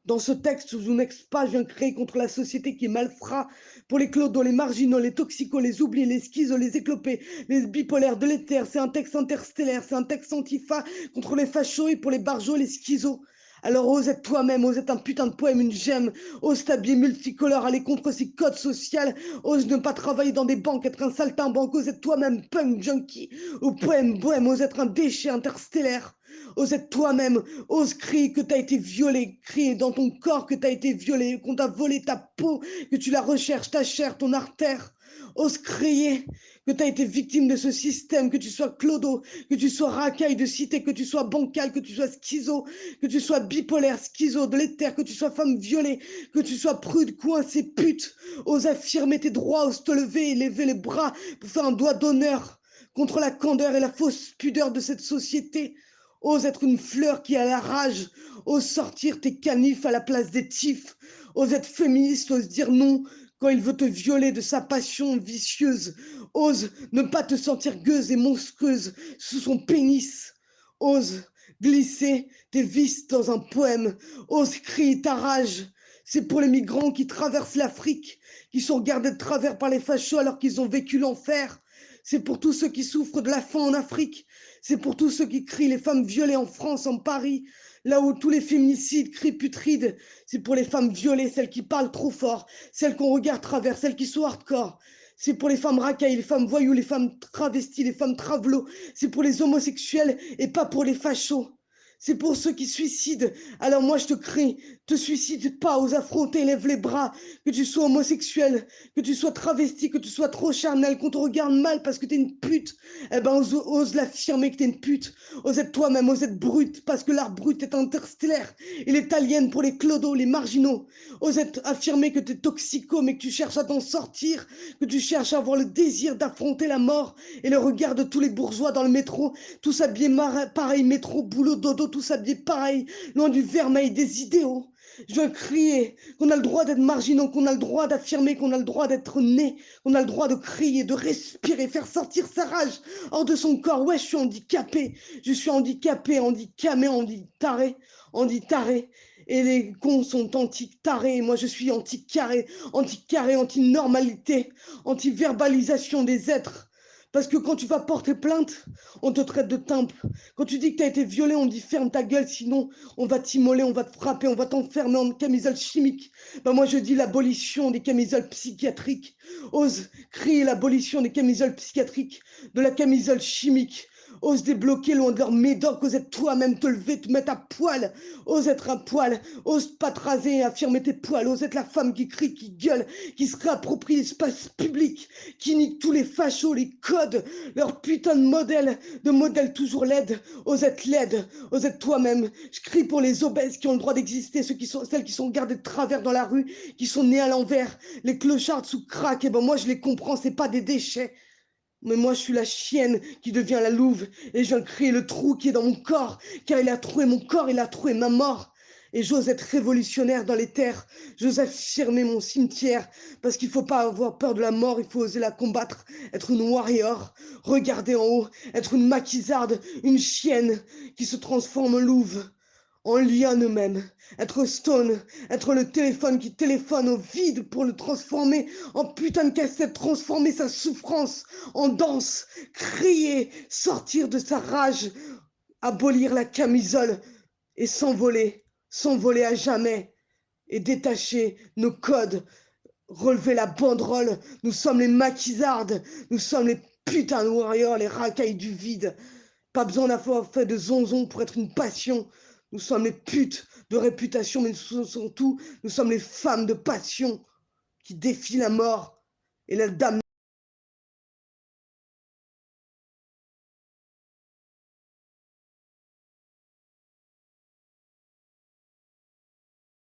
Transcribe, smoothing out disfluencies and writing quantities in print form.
Dans ce texte, sous une expa, je viens créer contre la société qui est malfrat pour les clodos, les marginaux, les toxicos, les oubliés, les schizos, les éclopés, les bipolaires, de l'éther. C'est un texte interstellaire, c'est un texte antifa contre les fachos et pour les barjots, les schizos. Alors ose être toi-même, ose être un putain de poème, une gemme, ose t'habiller multicolore, aller contre ces codes sociaux, ose ne pas travailler dans des banques, être un saltimbanque, ose être toi-même punk junkie ou poème bohème, ose être un déchet interstellaire. Ose être toi-même, ose crier que tu as été violé, crier dans ton corps que tu as été violé, qu'on t'a volé ta peau, que tu la recherches, ta chair, ton artère. Ose crier que tu as été victime de ce système, que tu sois clodo, que tu sois racaille de cité, que tu sois bancal, que tu sois schizo, que tu sois bipolaire, schizo, de l'éther, que tu sois femme violée, que tu sois prude, coincée, pute. Ose affirmer tes droits, ose te lever et lever les bras pour faire un doigt d'honneur contre la candeur et la fausse pudeur de cette société. Ose être une fleur qui a la rage. Ose sortir tes canifs à la place des tifs. Ose être féministe, ose dire non quand il veut te violer de sa passion vicieuse. Ose ne pas te sentir gueuse et monstrueuse sous son pénis. Ose glisser tes vices dans un poème. Ose crier ta rage. C'est pour les migrants qui traversent l'Afrique, qui sont regardés de travers par les fachos alors qu'ils ont vécu l'enfer. C'est pour tous ceux qui souffrent de la faim en Afrique. C'est pour tous ceux qui crient les femmes violées en France, en Paris, là où tous les féminicides crient putrides. C'est pour les femmes violées, celles qui parlent trop fort, celles qu'on regarde travers, celles qui sont hardcore. C'est pour les femmes racailles, les femmes voyous, les femmes travesties, les femmes travelots. C'est pour les homosexuels et pas pour les fachos. C'est pour ceux qui suicident. Alors moi je te crie, te suicide pas, ose affronter, lève les bras, que tu sois homosexuel, que tu sois travesti, que tu sois trop charnel, qu'on te regarde mal parce que t'es une pute. Eh ben ose l'affirmer que t'es une pute. Ose être toi-même, ose être brute, parce que l'art brut est interstellaire. Il est alien pour les clodos, les marginaux. Ose être affirmer que t'es toxico, mais que tu cherches à t'en sortir, que tu cherches à avoir le désir d'affronter la mort et le regard de tous les bourgeois dans le métro, tous habillés pareil, métro, boulot, dodo, tous habillés pareil, loin du vermeil des idéaux. Je viens crier qu'on a le droit d'être marginaux, qu'on a le droit d'affirmer, qu'on a le droit d'être né, qu'on a le droit de crier, de respirer, faire sortir sa rage hors de son corps. Ouais, je suis handicapé, handicamé, anti-taré. Et les cons sont anti-tarés, moi je suis anti-carré, anti-normalité, anti-verbalisation des êtres. Parce que quand tu vas porter plainte, on te traite de timbre. Quand tu dis que tu as été violé, on dit ferme ta gueule, sinon on va t'immoler, on va te frapper, on va t'enfermer en camisole chimique. Ben moi je dis l'abolition des camisoles psychiatriques. Ose crier l'abolition des camisoles psychiatriques, de la camisole chimique. Ose débloquer loin de leur médoc, ose être toi-même, te lever, te mettre à poil. Ose être un poil, ose pas te raser et affirmer tes poils. Ose être la femme qui crie, qui gueule, qui se réapproprie l'espace public, qui nique tous les fachos, les codes, leur putain de modèle toujours laide. Ose être laide, ose être toi-même. Je crie pour les obèses qui ont le droit d'exister, celles qui sont gardées de travers dans la rue, qui sont nées à l'envers, les clochards sous crack. Et ben moi je les comprends, c'est pas des déchets. Mais moi, je suis la chienne qui devient la louve et je viens crier le trou qui est dans mon corps, car il a troué mon corps, il a troué ma mort. Et j'ose être révolutionnaire dans les terres, j'ose affirmer mon cimetière, parce qu'il ne faut pas avoir peur de la mort, il faut oser la combattre, être une warrior, regarder en haut, être une maquisarde, une chienne qui se transforme en louve en lionne même, être stone, être le téléphone qui téléphone au vide pour le transformer en putain de cassette, transformer sa souffrance en danse, crier, sortir de sa rage, abolir la camisole et s'envoler à jamais et détacher nos codes, relever la banderole. Nous sommes les maquisardes, nous sommes les putains de warriors, les racailles du vide. Pas besoin d'avoir fait de zonzon pour être une passion. Nous sommes les putes de réputation, mais surtout, nous sommes les femmes de passion qui défient la mort et la dame